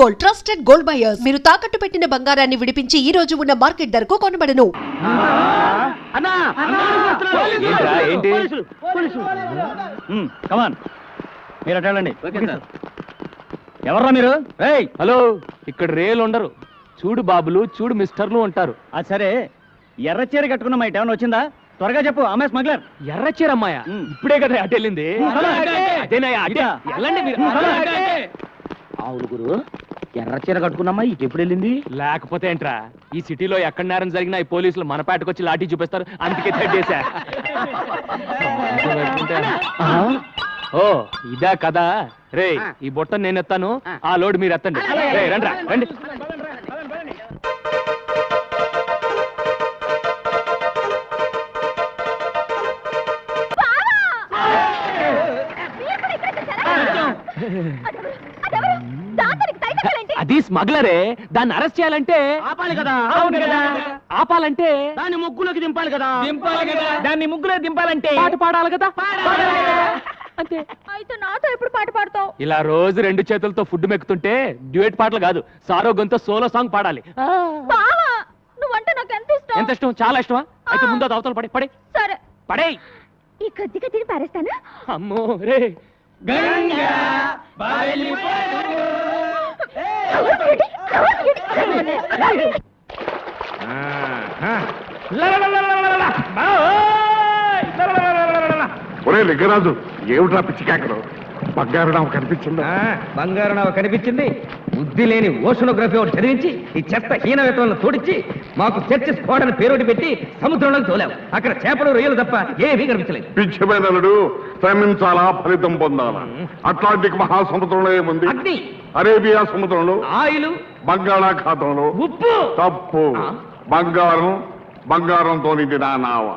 Gold trusted gold buyers. మీరు తాకట్టు పెట్టిన బంగారాన్ని విడిపించి ఈ రోజు ఉన్న మార్కెట్ ధరకు కొనబడను. ఎవర్రా మీరు? హలో, ఇక్కడ రేలు ఉండరు. చూడు బాబులు, చూడు మిస్టర్లు ఉంటారు. అది సరే, ఎర్ర చీర కట్టుకున్న మా ఏమైనా వచ్చిందా? త్వరగా చెప్పు. అమ్మాయి స్మగ్లర్. ఎర్ర చీర అమ్మాయా? ఇప్పుడే కదా అటు వెళ్ళింది. అవును గురు, ఎర్ర చీర కట్టుకున్నమ్మా ఇటు ఎప్పుడు వెళ్ళింది? లేకపోతే ఏంట్రా, ఈ సిటీలో ఎక్కడ నేరం జరిగినా ఈ పోలీసులు మన పేటకు వచ్చి లాఠీ చూపిస్తారు. అందుకే తడ్డేశా. ఓ ఇదా కదా. రే, ఈ బొట్టను నేను ఎత్తాను, ఆ లోడ్ మీరు ఎత్తండి. రే రండి, రండి. అది స్మగ్లరే. దాన్ని అరెస్ట్ చేయాలంటే ఆపాలి కదా. ఆపాలంటే దాన్ని ముగ్గులోకి దింపాలి కదా. దాన్ని ముగ్గులో దింపాలంటే పాట పాడాలి కదా. అంతే. అయితే నాతో ఎప్పుడు పాట పాడతావు? ఇలా రోజు రెండు చేతులతో ఫుడ్ మెక్కుతుంటే డ్యూయట్ పాటలు కాదు, సారో గొంతో సోలో సాంగ్ పాడాలి. బావా, నువ్వంటే నాకు ఎంత ఇష్టం. ఎంత ఇష్టం? చాలా ఇష్టమా? అయితే ముందు అది అవతల పడే. సరే, పడే. ఈ కొద్దిగా తిని పారేస్తాను. అమ్మో రే. ఒరే లింగరాజు, ఏమిట్రా పిచ్చి కేకలు? బంగారు నావ కనిపించిందా? బంగారు నావ కనిపించింది. బుద్ధి లేని ఓషనోగ్రఫీ ఒకటి చదివించి ఈ చెత్త హీనవేతలను తోడించి మాకు చర్చి స్క్వాడ్ అని పేరోటి పెట్టి సముద్రంలోకి తోలావు. అక్కడ చేపలు రొయ్యలు తప్ప ఏమీ కనిపించలేదు. పిచ్చిమైనడు శ్రమించాలా, ఫలితం పొందాలా. అట్లాంటిక్ మహాసముద్రంలో ఏముంది? అగ్ని. అరేబియా సముద్రంలో ఆయిలు. బంగాళాఖాతంలో ఉప్పు. తప్పు. బంగారంతో నిండిన నావ.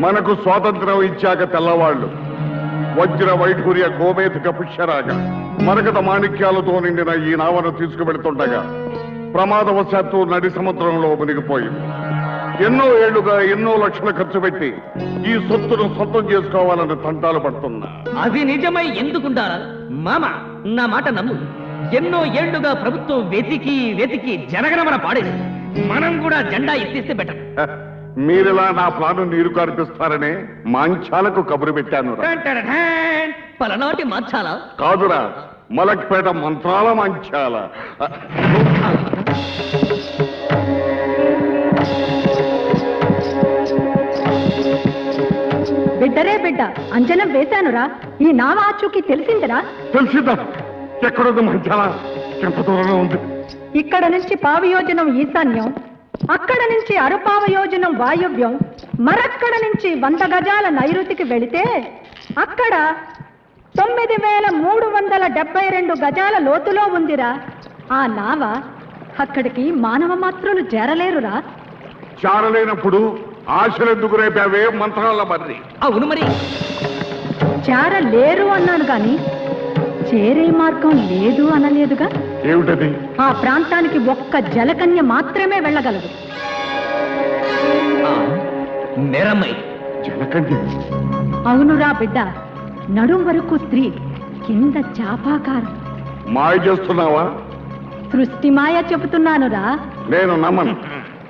మనకు స్వాతంత్రం ఇచ్చాక తెల్లవాళ్లు వజ్ర వైఢూర్య గోమేధిక పుష్యరాగ మరకత మాణిక్యాలతో నిండిన ఈ నావను తీసుకువెడుతుండగా ప్రమాదవశాత్తు నడి సముద్రంలో మునిగిపోయింది. ఎన్నో ఏళ్లుగా ఎన్నో లక్షలు ఖర్చు పెట్టి ఈ సొత్తును సొంతం చేసుకోవాలని తంటాలు పడుతున్నా. అది నిజమై ఎందుకుంటారా మామ? నా మాట నమ్ము. ఎన్నో ఏళ్లుగా ప్రభుత్వం వెతికి వెతికి జనగణమన పాడేది. మనం కూడా జెండా ఎత్తిస్తే బెటర్. మీరిలా నా ప్లాను నీరు కార్పిస్తారనే మాంచాలకు కబురు పెట్టాను. పలనాటి మార్చాలా? కాదురా, మలక్పేట మంత్రాల మంచాల. బిడ్డరే బిడ్డ, అంజనం వేశానురా. ఈ నావ ఆచూకీ తెలిసిందిరా? తెలిసిందా? ఎక్కడుంది మంచాల? ఎంత దూరంలో ఉంది? ఇక్కడ నుంచి పావయోజనం ఈశాన్యం, అక్కడ నుంచి అరపావయోజనం వాయువ్యం, మరక్కడ నుంచి 100 గజాల నైరుతికి వెళితే అక్కడ 9372 గజాల లోతులో ఉందిరా ఆ నావ. అక్కడికి మానవ మాత్రులు చేరలేరురా. చారలేనప్పుడు ఆశలెందుకు రేపావే మంత్రాల మర్రి? అవును మరి. చేరలేరు అన్నాను గాని చేరే మార్గం లేదు అనలేదుగా. ఏమిటది? ఆ ప్రాంతానికి ఒక్క జలకన్య మాత్రమే వెళ్ళగలదు. నేరమ్మై. జలకన్య? అవునురా బిడ్డ, నడుం వరకు స్త్రీ, కింద చాపాకారం. మాయ చేస్తున్నావా? సృష్టి మాయ చెబుతున్నానురా. నేను నమ్మను.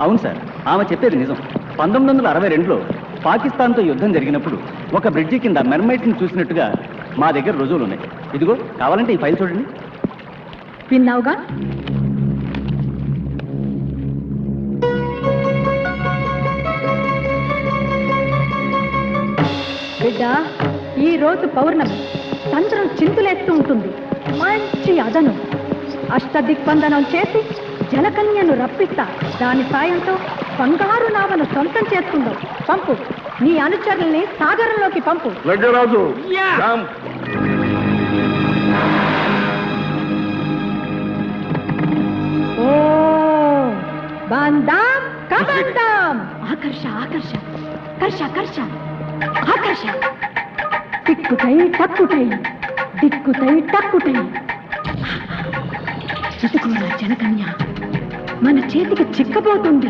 అవును సార్, ఆమె చెప్పేది నిజం. 1962లో పాకిస్తాన్తో యుద్ధం జరిగినప్పుడు ఒక బ్రిడ్జి కింద మెర్మైట్ని చూసినట్టుగా మా దగ్గర రుజువులు ఉన్నాయి. ఇదిగో, కావాలంటే ఈ ఫైల్ చూడండి. విన్నావుగా? బిడ్డ, ఈ రోజు పౌర్ణమి, చంద్రం చింతులేస్తూ ఉంటుంది. మంచి అదను అష్టదిగ్బంధనం చేసి జలకన్యను రప్పిస్తా. దాని సాయంతో బంగారు నావను సొంతం చేసుకుందాం. పంపు, నీ అనుచరుల్ని సాగరంలోకి పంపు. లింగరాజు, ఓ బందాం కబందాం. ఆకర్ష ఆకర్ష, కర్ష కర్ష, ఆకర్ష. టిక్కుటై టక్కుటై, దిక్కుతై టక్కుటై. ఇటుకోరా జనకన్య, మన చేతికి చిక్కబోతుంది.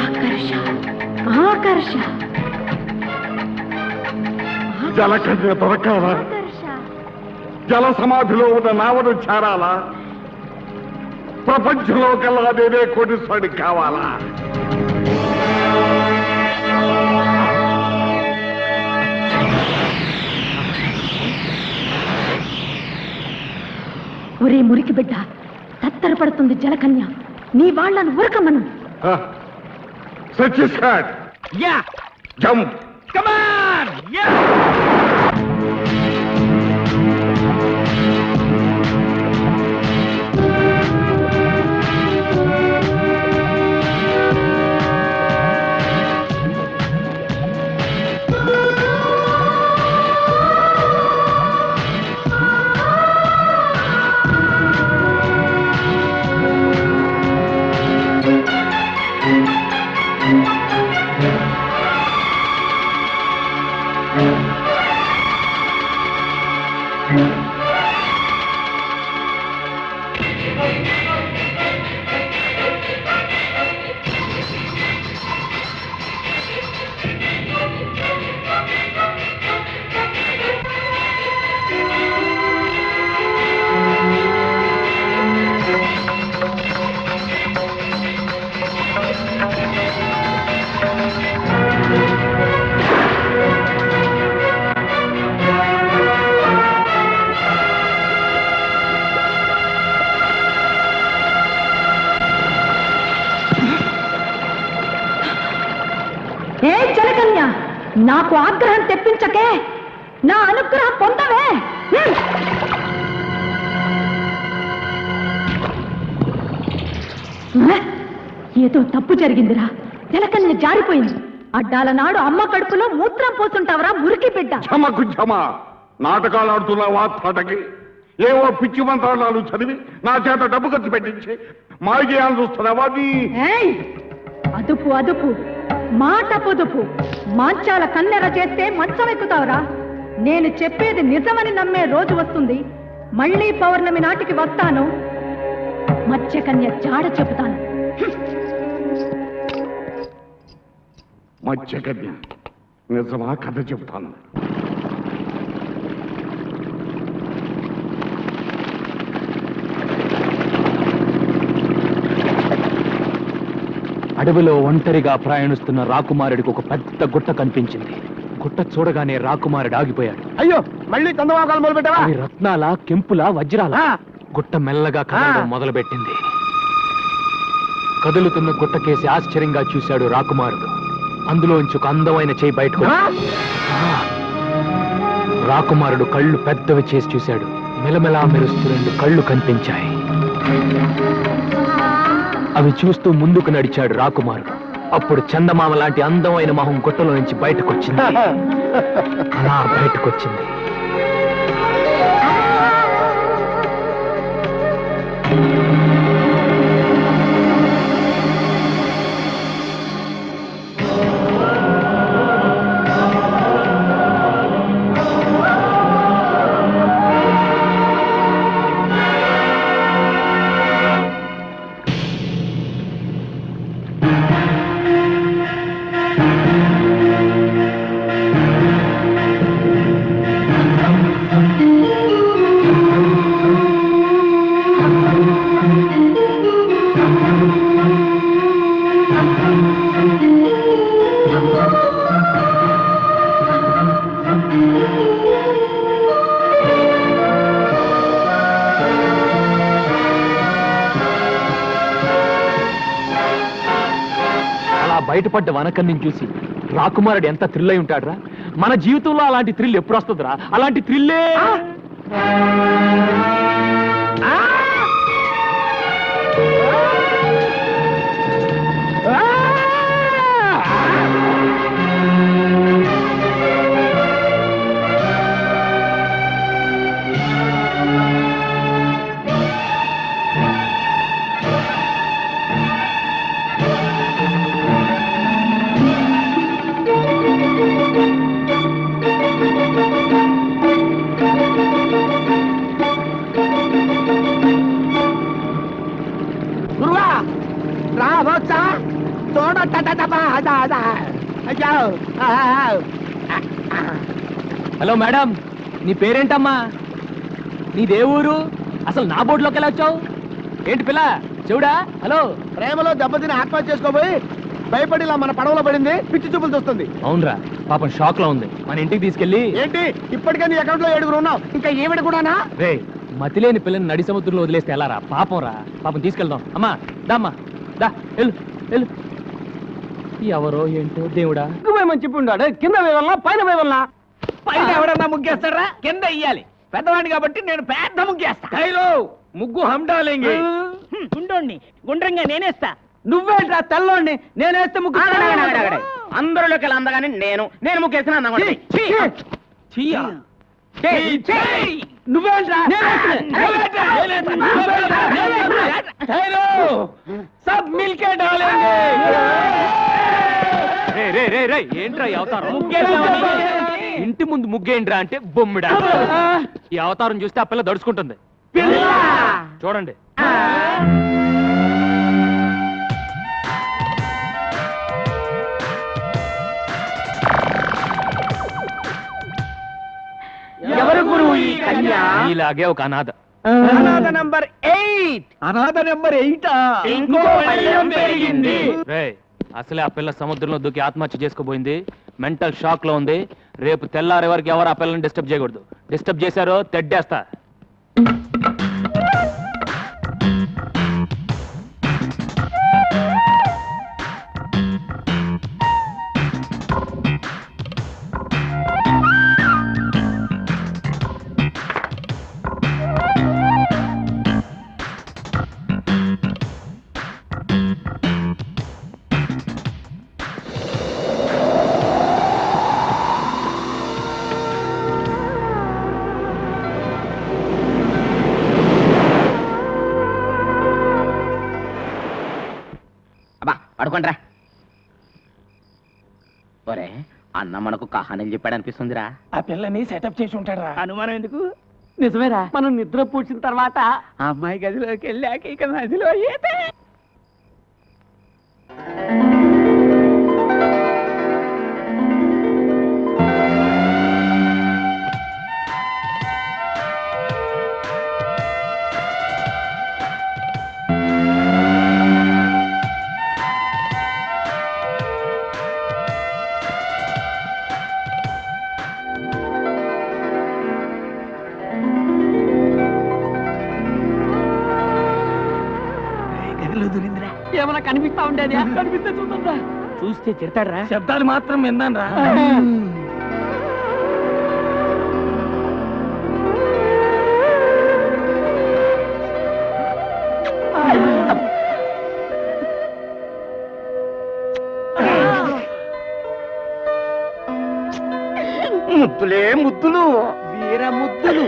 ఆకర్ష ఆకర్ష. జలకన్య దొరకాలా? జల సమాధిలో ఉన్న నావను చేరాలా? ప్రపంచంలో కల్లా నేనే కోటీశ్వరుడి కావాలా? ఒరే మురికి బిడ్డ, తత్తరపడుతుంది జలకన్య. నీ వాళ్ళను ఉరకమను. సత్యసాట్ యా జంప్. కమాన్ యా ఏ జలకన్య, నాకు ఆగ్రహం తెప్పించకే, నా అనుగ్రహం పొందవే. ఏదో తప్పు జరిగిందిరా. జలకన్య జారిపోయింది. అడ్డాల నాడు అమ్మ కడుపులో మూత్రం పోతుంటావరా మురికి బిడ్డ. క్షమకు క్షమ. నాటకాలు ఆడుతున్నావా తాటకి? ఏవో పిచ్చి మంత్రాలు చదివి నా చేత డబ్బు ఖర్చు పెట్టించి మాయ చేయాలని చూస్తున్నావా? ఏయ్, అదుపు అదుపు, మాట పొదుపు. మాంచాల కన్నెర చేస్తే మంచం ఎక్కుతావురా. నేను చెప్పేది నిజమని నమ్మే రోజు వస్తుంది. మళ్ళీ పౌర్ణమి నాటికి వస్తాను. మత్స్యకన్య జాడ చెబుతాను. మత్స్యకన్య నిజమా? కథ చెబుతాను. అడవిలో ఒంటరిగా ప్రయాణిస్తున్న రాకుమారుడికి ఒక పెద్ద గుట్ట కనిపించింది. గుట్ట చూడగానే రాకుమారుడు ఆగిపోయాడు. అయ్యో, మళ్ళీ చందమాకాలు మొదలు పెట్టావా? అవి రత్నాల, కెంపుల, వజ్రాల. గుట్ట మెల్లగా కదలడం మొదలుపెట్టింది. కదులుతున్న గుట్టకేసి ఆశ్చర్యంగా చూశాడు రాకుమారుడు. అందులోంచి ఒక అందమైన చేయి బయటకు రాకుమారుడు కళ్ళు పెద్దవి చేసి చూశాడు. మెలమెలా మెరుస్తూ 2 కళ్ళు కనిపించాయి. అవి చూస్తూ ముందుకు నడిచాడు రాకుమారుడు. అప్పుడు చందమామ లాంటి అందమైన మొహం గుట్టలో నుంచి బయటకొచ్చింది. అలా బయటకొచ్చింది. బయటపడ్డ వనకన్ని చూసి రాకుమారుడు ఎంత థ్రిల్ అయి ఉంటాడురా. మన జీవితంలో అలాంటి థ్రిల్ ఎప్పుడు వస్తుందిరా? అలాంటి థ్రిల్లే హలో మేడం, నీ పేరేంటమ్మా? నీ దేవురు? అసలు నా బోర్డులోకి ఎలా వచ్చావు? ఏంటి పిల్ల చెవుడా? హలో, ప్రేమలో దెబ్బతిని ఆత్మహత్య చేసుకోబోయి భయపడి ఇలా మన పడవలో పడింది, పిచ్చి చూపులు చూస్తుంది. అవునరా, పాపం షాక్ లో ఉంది. మన ఇంటికి తీసుకెళ్ళి. ఏంటి ఇప్పటికే నీ అకౌంట్ లో 7 ఉన్నావు, ఇంకా ఈవిడ కూడానా? రే, మతిలేని పిల్లని నడి సముద్రంలో వదిలేస్తే ఎలా రా? పాపం రా, పాపం తీసుకెళ్దాం. అమ్మా దామ్మా, దా వెళ్ళు వెళ్ళు. ఎవరో ఏంటో దేవుడా. మంచి ఉన్నాడు, కింద వేవల్లా పైన వేవల్లా? పైన ఎవడన్నా ముగ్గేస్తారా? కింద ఇయ్యాలి. పెద్దవాడిని కాబట్టి నేను పెద్ద ముగ్గేస్తా. ముగ్గు హండాలేంగి. గుండోండి, గుండ్రంగా నేనేస్తా. నువ్వేంట్రా తెల్లోండి? నేనేస్తే ముగ్గు. అందరిలోకి వెళ్ళి అందగానే నేను ముగ్గేసిన నువ్వేంట్రా? సబ్ మిల్కే డాలేంగే. రే రే రే, ఏంట్రా ఈ అవతారం? ఇంటి ముందు ముగ్గేంట్రా అంటే బొమ్మిడా. ఈ అవతారం చూస్తే ఆ పిల్ల దడుచుకుంటుంది. చూడండి. ఎవరు గురువు ఈ కన్య? ఇలాగే ఒక అనాథ. అనాథ నంబర్ 8. అనాథ నంబర్ 8. ఇంకో భయం పెరిగింది. రే, అసలే ఆ పిల్ల సముద్రంలో దూకి ఆత్మహత్య చేసుకోబోయింది. మెంటల్ షాక్ లో ఉంది. రేపు తెల్లారే వరకు ఎవరు ఆ పిల్లని డిస్టర్బ్ చేయకూడదు. డిస్టర్బ్ చేశారో తెడ్డేస్తా. పడుకోండిరా. ఒరే, అన్న మనకు కహానీలు చెప్పాడు అనిపిస్తుందిరా. ఆ పిల్లని సెటప్ చేసి ఉంటాడు. అనుమానం ఎందుకు? నిజమేరా, మనం నిద్ర పూడ్చిన తర్వాత ఆ అమ్మాయి గదిలోకి వెళ్ళాక ఇక నదిలో ఈతే. ఏమన్నా కనిపిస్తా ఉండేది? కనిపిస్తే చూద్దా. చూస్తే తిడతాడరా. శబ్దాలు మాత్రం విన్నాను రా. ముద్దులే ముద్దులు, వీర ముద్దులు.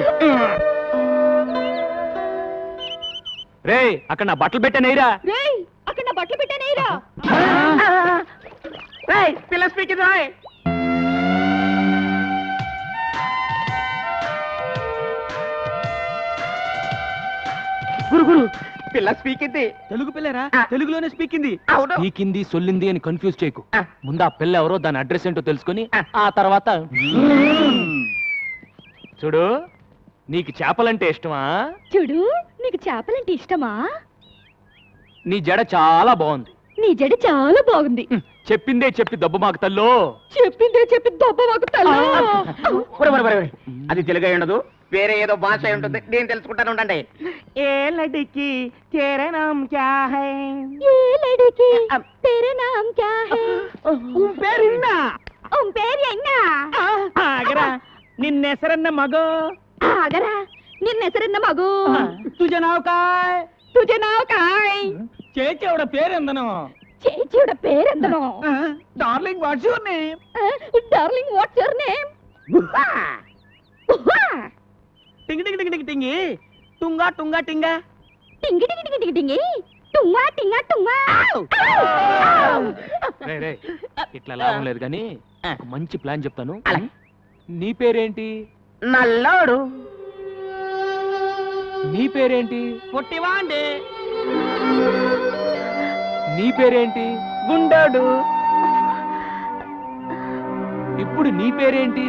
రే, అక్కడ నా బట్టలు పెట్టానేరా. అక్కడ నా బట్టలు పెట్టానేరా. పిల్ల స్పీకింగ్ రాయ్. గురు పిల్ల స్పీకింది. తెలుగు పిల్లరా? తెలుగులోనే స్పీకింది. అవును. పీకింది సొల్లింది అని కన్ఫ్యూజ్ చేయకు. ఆ. ముందు ఆ పిల్ల ఎవరో, దాని అడ్రస్ ఏంటో తెలుసుకుని ఆ తర్వాత చూడు. నీకు చేపలంటే ఇష్టమా? చూడు, నీకు చేపలంటే ఇష్టమా? నీ జడ చాలా బాగుంది. నీ జడ చాలా బాగుంది. చెప్పిందే చెప్పి దెబ్బ మాకు తల్లో. చెప్పిందే చెప్పి దొబ్బ మాకు అది తెలుగు అయి ఉండదు, వేరే ఏదో భాష అయి ఉంటుంది. నేను తెలుసుకుంటాను ఉండండి. ఏ లడికి తేరా నామ్ క్యా హై? ఏ లड़की तेरा नाम क्या है? పేరిన్నా పేరు ఎన్నా? ఆగరా, నిన్నెసరన్న మగో. ఆగరా, నిన్నెసరన్న మగు. తుజ నావ్ కాయ్? తుజ నావ్ కాయ్? చేచేవడ పేరెందనో? చేచియుడ పేరెందనో? Darling what's your name? Darling what's your name? టింగి టింగి టింగి టింగి టుంగా టుంగా టింగా టింగి టింగి టింగి టింగి టింగి టుంగా టింగా టుంగా. రే రే, ఇట్లా లాభం లేదు కానీ ఒక మంచి ప్లాన్ చెప్తాను. నీ పేరేంటి? నల్లోడు. నీ పేరేంటి? పొట్టివాండే. నీ పేరేంటి? గుండోడు. ఇప్పుడు నీ పేరేంటి?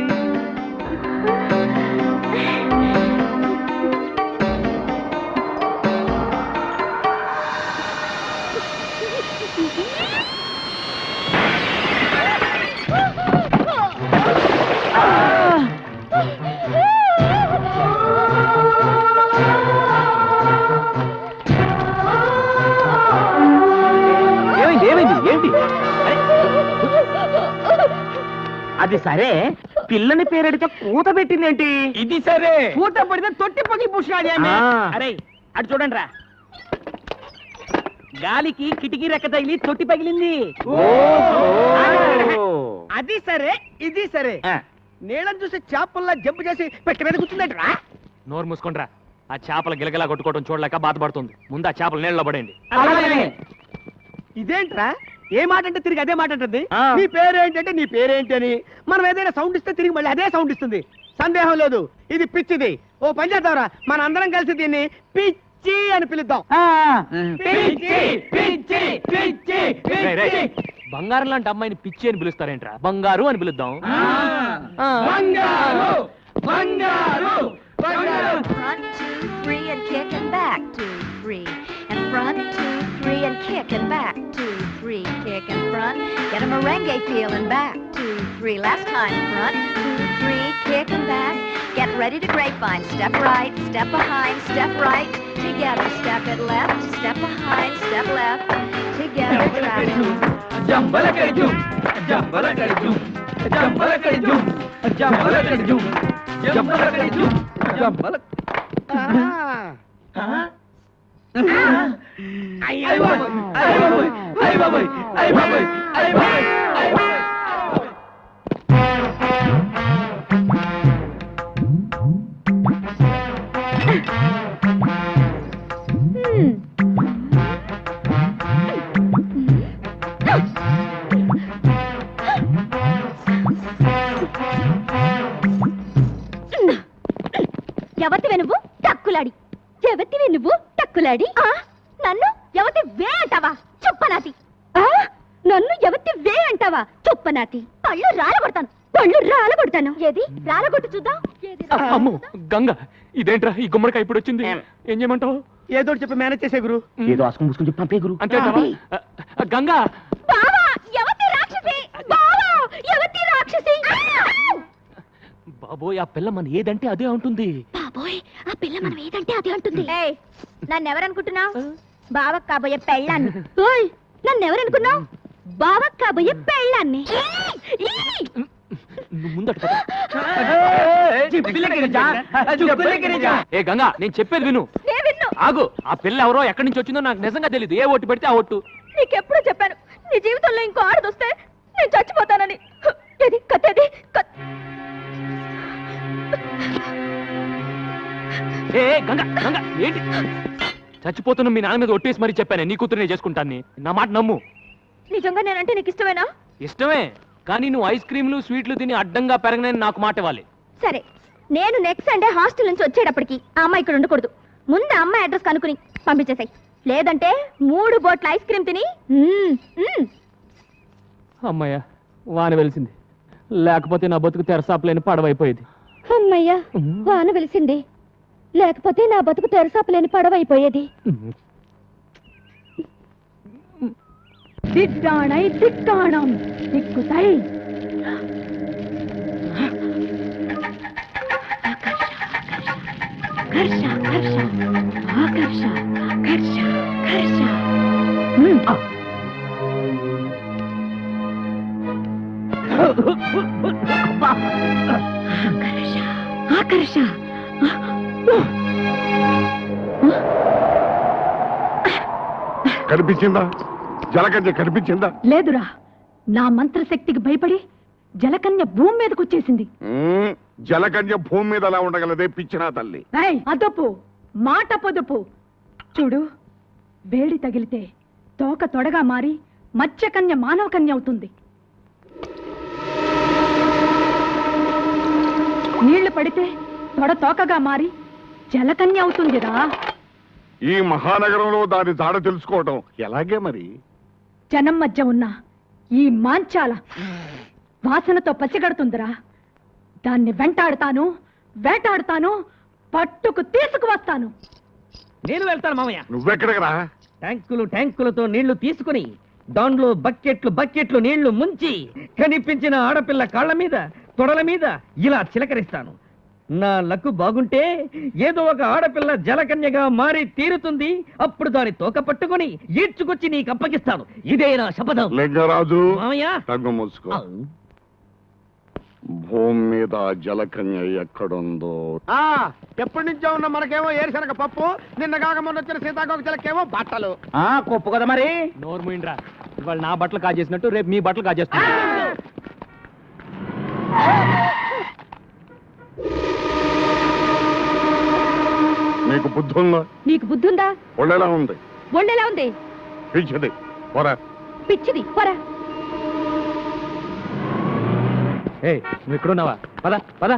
అది సరే పిల్లని పేరెడితే కూత పెట్టిందేంటి? ఇది సరే కూత పడితే తొట్టి పగి పుష్కాలి. అరే అటు చూడండి రా, గాలికి కిటికీ రెక్క తగిలి తొట్టి పగిలింది. అది సరే ఇది సరే నీళ్ళని చూసి చేపల్లా జంపు చేసి పెట్టి మీద కూర్చుందంట రా. నోరు మూసుకుంట్రా. ఆ చేపల గిలగిలా కొట్టుకోవడం చూడలేక బాధపడుతుంది. ముందు ఆ చేపలు నీళ్ళలో పడేయండి. ఇదేంట్రా ఏ మాట అంటే తిరిగి అదే మాట అంటుంది. నీ పేరేంటంటే నీ పేరేంటి అని మనం ఏదైనా సౌండ్ ఇస్తే తిరిగి మళ్ళీ అదే సౌండ్ ఇస్తుంది. సందేహం లేదు ఇది పిచ్చిది. ఓ పని చేద్దాంరా, మన అందరం కలిసి దీన్ని పిచ్చి అని పిలుద్దాం. రేయ్, రేయ్, బంగారం లాంటి అమ్మాయిని పిచ్చి అని పిలుస్తారేంట్రా? బంగారు అని పిలుద్దాం. Front, 2, 3, and kick and back, 2, 3. And front, 2, 3, and kick and back, 2, 3. Kick and front, get a merengue feel and back, 2, 3. Last time, front, 2, 3, kick and back. Get ready to grapevine. Step right, step behind, step right. Together, step it left, step behind, step left. Together, traveling. ఎవతివే నువ్వు టక్కులాడి? ఎవతివే నువ్వు టక్కులాడి? నన్ను ఎవతి వే అంటావా చుప్పనాతి? నన్ను ఎవతి వే అంటావా చుప్పనాతి? పళ్ళు రాలగొడతాను, పళ్ళు రాలగొడతాను. ఏది రాలగొట్టు చూద్దాం. అమ్మో గంగ, ఇదేంట్రా ఈ గుమ్మడికాయ ఇప్పుడు వచ్చింది? ఏం చేయమంటావు? ఏదో చెప్పి మేనేజ్ చేసే గురు. ఏదో ఆసుకుని పూసుకుని చెప్పి పంపే గురు. అంతే గంగా. బావా ఎవతి రాక్షసి, బావా ఎవతి రాక్షసి. బాబోయ్, ఆ పిల్ల మన ఏదంటే అదే ఉంటుంది. బాబోయ్, ఆ పిల్ల మనం ఏదంటే అదే అంటుంది. నన్నెవరనుకుంటున్నావు? బావకు కాబోయే పెళ్ళాన్ని. ఓయ్, నన్నెవరనుకున్నావు? బావకు కాబోయే పెళ్ళాన్ని. నువ్వు ముందట పద. ఏ గంగా, నేను చెప్పేది విను. ఆగు, ఆ పిల్ల ఎవరో ఎక్కడి నుంచి వచ్చిందో నాకు నిజంగా తెలియదు. ఏ ఓటు పెడితే ఆ ఓటు. నీకెప్పుడు చెప్పాను నీ జీవితంలో ఇంకో ఆడదొస్తే నేను చచ్చిపోతానని. ఏది కత్తేది? ఏ గంగా, గంగా ఏంటి? చచ్చిపోతున్న మీ నాన్న మీద ఒట్టేసి మరీ చెప్పానే నీ కూతురునే చేసుకుంటాను. నా మాట నమ్ము. నిజంగా నేనంటే నీకు ఇష్టమేనా? ఇష్టమే, కానీ నువ్వు ఐస్ క్రీమ్లు స్వీట్లు తిని అడ్డంగా పెరగనని నాకు మాట ఇవ్వాలి. సరే, నేను నెక్స్ట్ సండే హాస్టల్ నుంచి వచ్చేటప్పటికి ఆ అమ్మాయి ఇక్కడ ఉండకూడదు. ముందు ఆ అమ్మాయి అడ్రస్ కనుక్కుని పంపించేసాయి. లేదంటే 3 బోట్ల ఐస్ క్రీమ్ తిని అమ్మయ్య, వాన వెలిసింది. లేకపోతే నా బతుకు తెరసాపలేని పడవైపోయేది. అమ్మయ్యా, వాన వెలిసింది. లేకపోతే నా బతుకు తెరసాపలేని పడవైపోయేది. திட்டானை திட்டானம் திக்குதை కర్ష కర్ష ఆకర్ష కర్ష కర్ష. ఆకర్ష ఆకర్ష. కనిపించిందా? జలకన్య కనిపించిందా? లేదురా, నా మంత్రశక్తికి భయపడి జలకన్య భూమి మీదకి వచ్చేసింది. జలకన్య భూమి మీద ఎలా ఉండగలదే పిచ్చినా తల్లి? అదొప్పు, మాట పొదుపు. చూడు, వేడి తగిలితే తోక తొడగా మారి మత్స్యకన్య మానవ కన్య అవుతుంది. నీళ్లు పడితే తొడ తోకగా మారి జలకన్య అవుతుందిరా. ఈ మహానగరంలో దాని జాడ తెలుసుకోవటం ఎలాగే మరి? జనం మధ్య ఉన్న ఈ మాంచాల వాసనతో పసిగడుతుందిరా. దాన్ని వెంటాడుతాను, వేటాడుతాను, పట్టుకు తీసుకువస్తాను. నేను వెళ్తాను మామయ్య. నువ్వెక్కడికి రా? ట్యాంకులు ట్యాంకులతో నీళ్లు తీసుకుని దాంట్లో బకెట్లు బకెట్లు నీళ్లు ముంచి కనిపించిన ఆడపిల్ల కాళ్ళ మీద తొడల మీద ఇలా చిలకరిస్తాను. నా లక్కు బాగుంటే ఏదో ఒక ఆడపిల్ల జలకన్యగా మారి తీరుతుంది. అప్పుడు దాని తోక పట్టుకుని ఈడ్చుకొచ్చి నీకు అప్పగిస్తాను. ఇదే నా శపథం. లింగరాజు, మామయ్య. రంగు మూసుకో. భూమి మీద ఆ జలకన్య ఎక్కడుందో ఎప్పటి నుంచో ఉన్న మనకేమో ఏరుశనగ పప్పు, నిన్న కాక మొన్న వచ్చిన సీతాకోక చిలకేమో బట్టలు. కొప్పు కదా మరి. నోరు మూయిండ్రా. ఇవాళ నా బట్టలు కాజేసినట్టు రేపు మీ బట్టలు కాజేస్తున్నా. నీకు బుద్ధి ఉందా? నీకు బుద్ధుందా? ఒళ్ళెలా ఉంది? ఒళ్ళెలా ఉంది? పిచ్చిది పోరా. పిచ్చిది పోరా. నువ్వు ఇక్కడున్నావా? పద పద.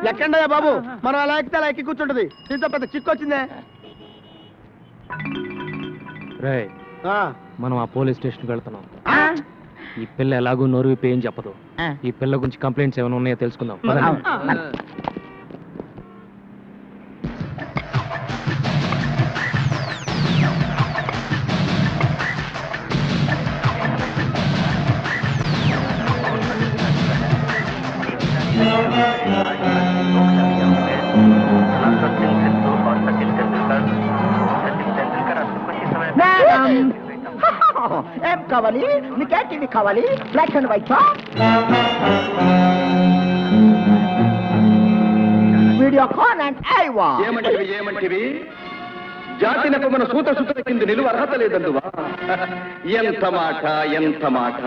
ఎక్కండయ్యా బాబు, మనం అలా ఎక్కితే అలా ఎక్కి కూర్చుంటది. దీంతో పెద్ద చిక్కు వచ్చిందే. రేయ్, మనం ఆ పోలీస్ స్టేషన్కి వెళ్తున్నాం. ఈ పిల్ల ఎలాగో నోరు విప్పి ఏం చెప్పదు. ఈ పిల్ల గురించి కంప్లైంట్స్ ఏమైనా ఉన్నాయో తెలుసుకుందాం. ఏం కావాలి? నీకే టీవీ కావాలి? Black and white, Videocon and Aiwa. ఏమంటివి? జాతినకు మన సూత సుత కింద నిలువ అర్హత లేదందువా? ఎంత మాట, ఎంత మాట.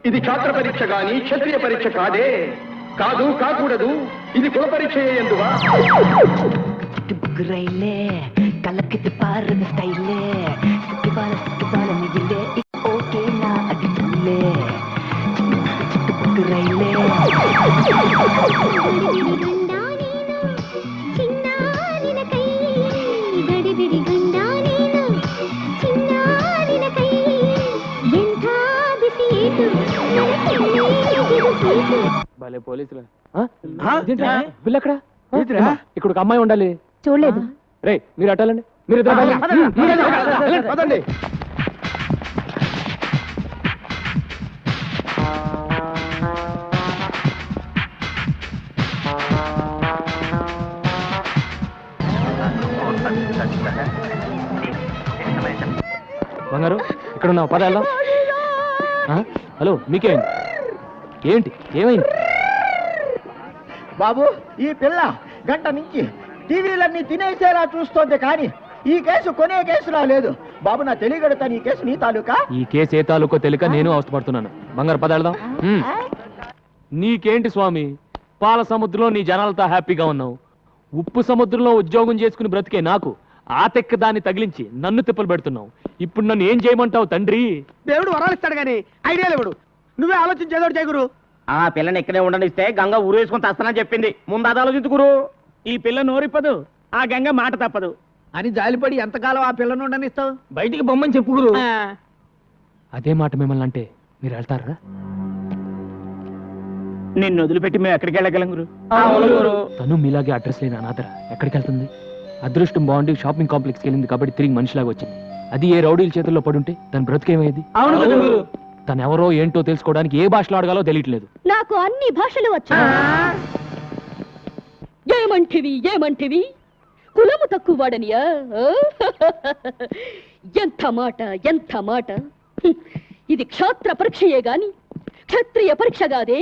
ఇది ఛాత్ర పరీక్ష గాని క్షత్రియ పరీక్ష కాదే. కాదు, కాకూడదు. ఇది కుల పరీక్ష ఎందువా? కలకితే పారద స్టైలే సిక్కిబాల మిగిలే ఓకే నా అడిగులే రైలే గడిబిడి గండా నేను చిన్నారిన కై ఎంత బిసియేటు భలే పోలీసులు. పిల్ల ఎక్కడ? ఇక్కడ ఒక అమ్మాయి ఉండాలి. చూడలేదు. రే, మీరు అట్టాలండి. మీరు పదండి. బంగారు, ఇక్కడ ఉన్నావు. పద వెళ్దాం. హలో, మీకేమైంది? ఏంటి ఏమైంది? బాబు, ఈ పిల్ల గంట నుంచి టీవీలన్నీ తినేసేలా చూస్తోంది, కానీ ఈ కేసు కొనే కేసులా లేదు. బాబు, నా తెలియగడుతాను, ఈ కేసు నీ తాలూకా? ఈ కేసు ఏ తాలూకో తెలియక నేను అవస్థపడుతున్నాను. బంగారు, పద వెళ్దాం. నీకేంటి స్వామి, పాల సముద్రంలో నీ జనాలతో హ్యాపీగా ఉన్నావు. ఉప్పు సముద్రంలో ఉద్యోగం చేసుకుని బ్రతికే నాకు ఆ తెక్క దాన్ని తగిలించి నన్ను తిప్పలు పెడుతున్నావు. ఇప్పుడు నన్ను ఏం చేయమంటావు తండ్రి? దేవుడు వరాలిస్తాడు గాని ఐడియా లేవుడు. నువ్వే ఆలోచించేదోడు చేయగురు. ఆ పిల్లని ఇక్కడే ఉండనిస్తే గంగ ఊరు వేసుకొని తస్తానని చెప్పింది. ముందు అది ఆలోచించుకురు. ఈ పిల్ల నోరిప్పదు, ఆ గంగ మాట తప్పదు అని జాలిపడి ఎంతకాలం ఆ పిల్లను ఉండనిస్తావు? బయటికి బొమ్మని చెప్పుకురు. అదే మాట మిమ్మల్ని అంటే మీరు వెళ్తారా? నిన్ను వదిలిపెట్టి మేము ఎక్కడికి వెళ్ళగలం గురు? తను మీలాగే అడ్రస్ లేని అనాథర ఎక్కడికి వెళ్తుంది? అదృష్టం బాగుండి షాపింగ్ కాంప్లెక్స్కి వెళ్ళింది కాబట్టి తిరిగి మనిషిలాగా వచ్చింది. అది ఏ రౌడీల చేతుల్లో పడుంటే తన బ్రతికేమయ్యేది? తను ఎవరో ఏంటో తెలుసుకోవడానికి ఏ భాషలో అడగాలో తెలియట్లేదు. నాకు అన్ని భాషలు వచ్చు. ఏమంటివి కులము తక్కువ వాడనియా? ఎంత మాట, ఎంత మాట. ఇది క్షాత్ర పరీక్షయే గాని క్షత్రియ పరీక్ష కాదే.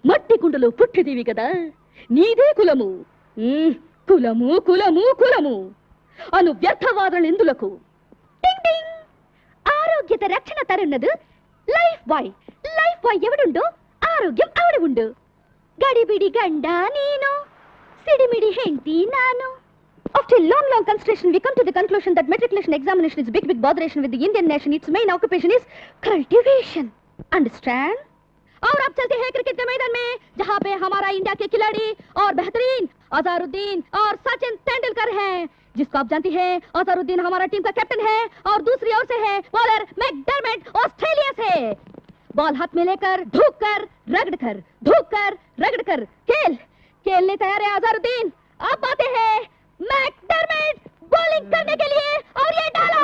మట్టి కుండలో పుట్టిదివి కదా, నీదే కులము. కులము కులము కులము అను వ్యర్థవాదన ఎందులకు? ఆరోగ్యత రక్షణ తరున్నదు లైఫ్ బాయ్. లైఫ్ బాయ్ ఎవడుండో ఆరోగ్యం అవడు ఉండు. గడిబిడి గండా నేను సిడిమిడి హెంటి నాను. After long consideration, we come to the conclusion that matriculation examination is big botheration with the Indian nation. Its main occupation is cultivation. Understand? और अब चलते हैं क्रिकेट के मैदान में, जहाँ पे हमारा इंडिया के खिलाड़ी और बेहतरीन अजहरुद्दीन और सचिन तेंदुलकर हैं, जिसको आप जानती हैं अजहरुद्दीन हमारा टीम का कैप्टन है और दूसरी ओर से है बॉलर मैकडरमट ऑस्ट्रेलिया से। बॉल हाथ में लेकर धूक कर रगड़ कर खेलने तैयार है अजहरुद्दीन। अब आते हैं मैकडरमट बॉलिंग करने के लिए और ये डाला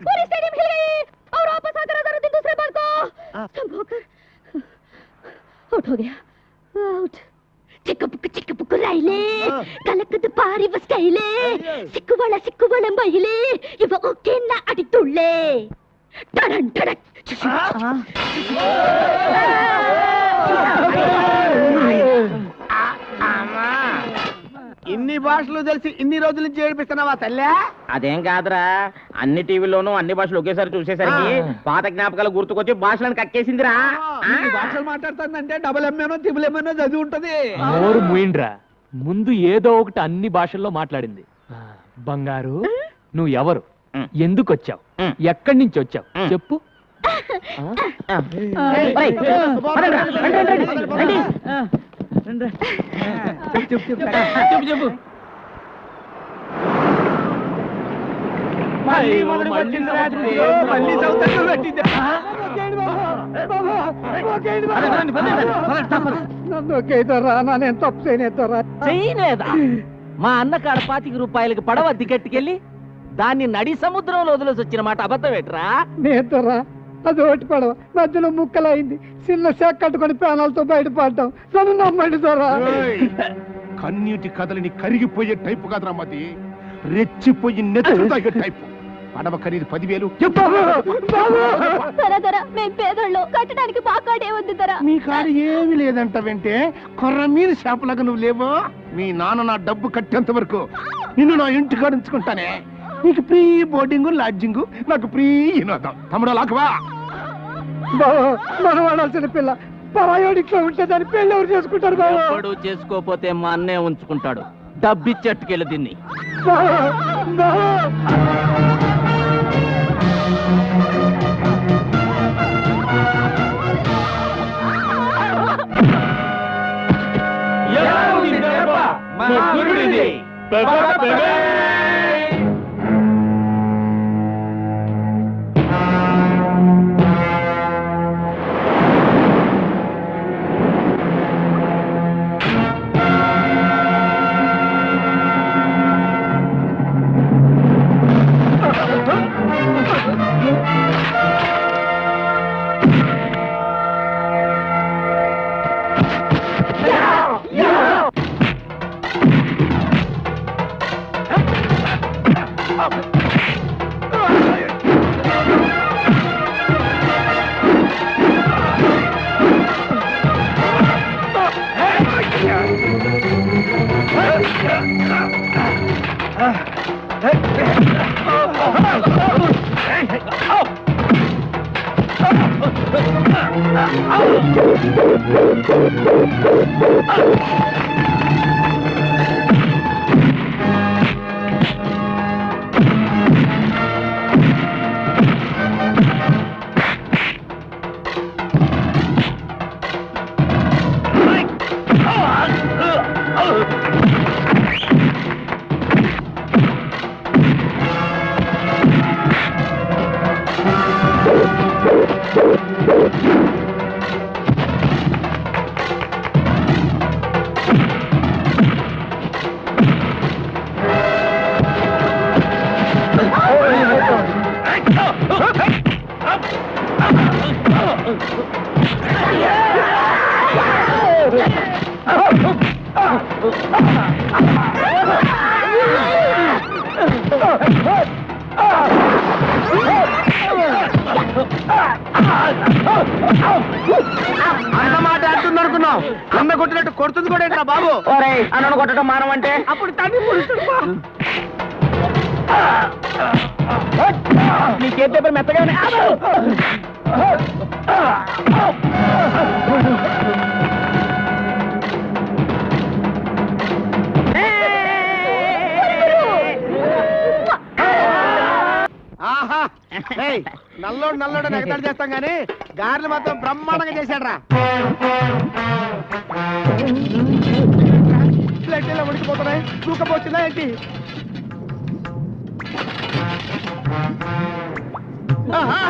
पूरी स्टेडियम हिल गई और वापस आकर अजहरुद्दीन दूसरे बॉल को संभोकर आउट हो गया। आउट। चिक्कपुक्क राइले कलकद पारी बस कैले सिक्कुवಳ महिले इव ओके ना టడన్ టడక్. ఇన్ని భాషలు తెలిసి ఇన్ని రోజుల నుంచి ఏడిపిస్తున్నావా తల్లి? అదేం కాదురా, అన్ని టీవీల్లోనూ అన్ని భాషలు ఒకేసారి చూసేసరికి పాత జ్ఞాపకాలు గుర్తుకొచ్చి భాషలను కక్కేసిందిరా. ఇన్ని భాషలు మాట్లాడుతుందంటే డబుల్ ఎంఏనో త్రిబుల్ ఎంఏనో చదివి ఉంటది. నోరు మూయిండ్రా, ముందు ఏదో ఒకటి అన్ని భాషల్లో మాట్లాడింది. బంగారు, నువ్వు ఎవరు, ఎందుకు వచ్చావు, ఎక్కడి నుంచి వచ్చావు చెప్పు. చెప్పు. చేయలేదా? మా అన్న కాడ 25 రూపాయలకి పడవ దిగట్టుకెళ్ళి దాన్ని నడి సముద్రంలో వదిలేసి వచ్చిన మాట అబద్ధమేట్రా? నేతరా అది ఒకటి పడవ మధ్యలో ముక్కలైంది, చిన్న శాఖ కట్టుకొని ప్రాణాలతో బయటపడ్డాం. నన్ను నమ్మండి దొరా. కన్నీటి కదలిని కరిగిపోయే టైపు కాదురా మది, రెచ్చిపోయి నెత్తులు తాగే టైపు. పడవ ఖరీదు 10,000. మేం పేదోళ్ళు, కట్టడానికి పాకాడే ఉంది ధర. నీ కాడు ఏమి లేదంట వెంటే కొర్ర మీద చేపలాగా నువ్వు లేవో. మీ నాన్న నా డబ్బు కట్టేంత వరకు నిన్ను నా ఇంటి కాడ ఉంచుకుంటానే. నీకు ప్రీ బోర్డింగ్ లాడ్జింగ్, నాకు ప్రీ వినోదం. తమ్ముడు లాకవా మనం వాడాల్సిన పిల్ల పరాయోడిట్లో ఉంటే దాని పెళ్ళి ఎవరు చేసుకుంటారు బాబు? ఎప్పుడు చేసుకోపోతే మా అన్నే ఉంచుకుంటాడు. డబ్బిచ్చట్టుకెళ్ళి దీన్ని. అన్నమాట అంటున్నారుకున్నావు, అన్న కొట్టినట్టు కొడుతుంది కూడా ఏంట్రా బాబు? అన్నను కొట్టడం మానమంటే అప్పుడు తన్ని నీ చేతి మెత్తగానే. ఆహా, నల్లోడు నల్లోడు ఎగతాడు చేస్తాం గానీ గారెలు మాత్రం బ్రహ్మాండంగా చేశాడ్రా. ప్లేట్లో ఉడికిపోతున్నాయి, తూకపోతుందా ఏంటి? ఆహా.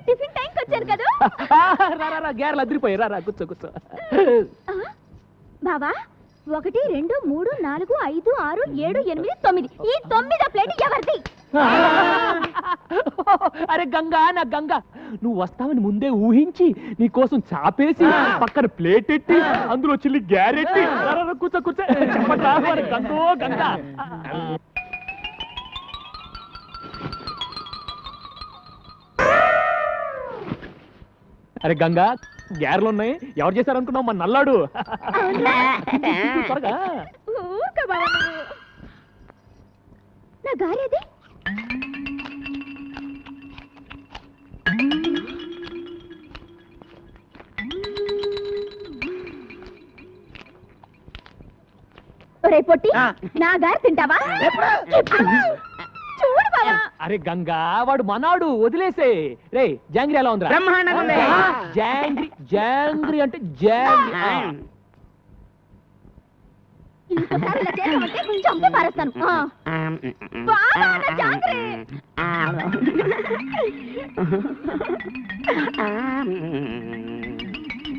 టిఫిన్ టైంకి వచ్చాను కదా. గేర్లు అదిరిపోయి. రా కూర్చో కూర్చో. బావా 1 2 3 4 5 6 7 8 9 ఈ 9వ ప్లేట్ ఎవరిది? అరే గంగా నా గంగా, నువ్వు వస్తావని ముందే ఊహించి నీ కోసం చాపేసి పక్కన ప్లేట్ ఎట్టి అందులో చిల్లి గ్యారెట్టి కూర్చో కూర్చో చెప్పట్రా మరి గంగో గంగా. అరే గంగా, గ్యారెలు ఉన్నాయి. ఎవరు చేశారనుకున్నావు? మన నల్లాడు. త్వరగా. ఊరుకో బావ నువ్వు. నా గారేది? ఒరే పొట్టి, నా గారి తింటావా? చూడు బావా. అరే గంగా, వాడు మనాడు, వదిలేసే. రే జాంగ్రీ ఎలా ఉందిరా? బ్రహ్మాండంగా ఉంది. జాంగ్రీ జాంగ్రీ అంటే జాంగ్రీ. ఇంకోసారి ఇలా చేసావంటే చంపి పారేస్తాను. బావా, నా జాంగ్రీ.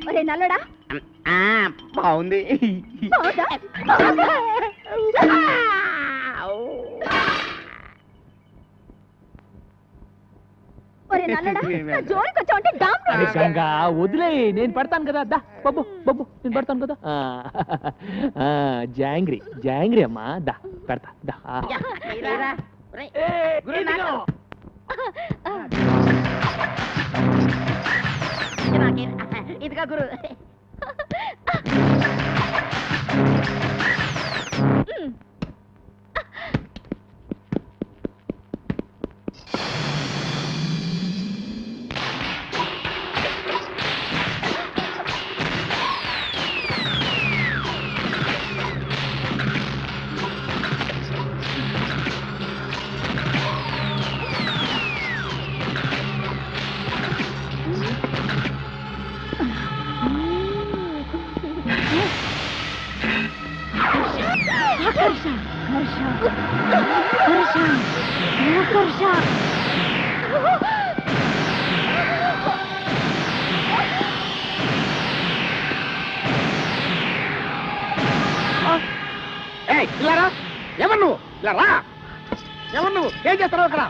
ఒరే నల్లడా, బాగుంది. బావుందా? బావుందా? ఒరే నల్లడా, నా జోలికి వచ్చావంటే డామ్ అరే గంగా, వదిలే, నేను పెడతాను కదా. దా బొబ్బు బొబ్బు, నేను పెడతాను కదా. జాంగ్రీ జాంగ్రీ అమ్మా, దా పెడతా దా. ఇదిగా గురు. ఇలారా, ఎవరు నువ్వు? ఇలా రా. ఎవరు నువ్వు? ఏం చేస్తున్నావు అక్కడ?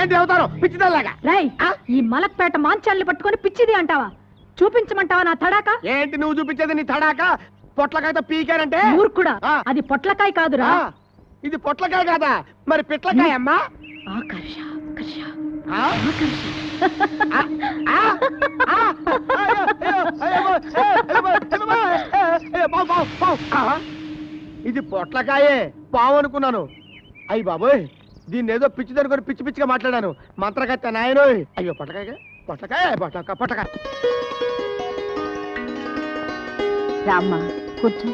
ఏంటి అవుతారు పిచ్చిదాలాగా? రేయ్, ఈ మలక్పేట మాంచాల్ని పట్టుకొని పిచ్చిది అంటావా? చూపించమంటావా నా తడాక? ఏంటి నువ్వు చూపించేది? నీ తడాక పొట్లకాయతో పీకారంటే? మూర్ఖుడా, ఆ. అది పొట్లకాయ కాదురా. ఇది పొట్లకాయ కాదా? మరి పిట్లకాయ అమ్మా. ఆకర్ష ఆకర్ష ఆ? ఆకర్ష. ఆ? ఆ? ఆ? పావు, పావు, పావు. ఆ? ఇది పొట్లకాయే, పావు అనుకున్నాను. అయ్యి బాబోయ్, దీన్ని ఏదో పిచ్చి దొరుకుని పిచ్చి పిచ్చిగా మాట్లాడాను. మంత్రగత్త నాయనో. అయ్యో పొట్లకాయ పొట్లకాయ పొట్లకాయ పొట్లకాయ. రామ్మా కూర్చో.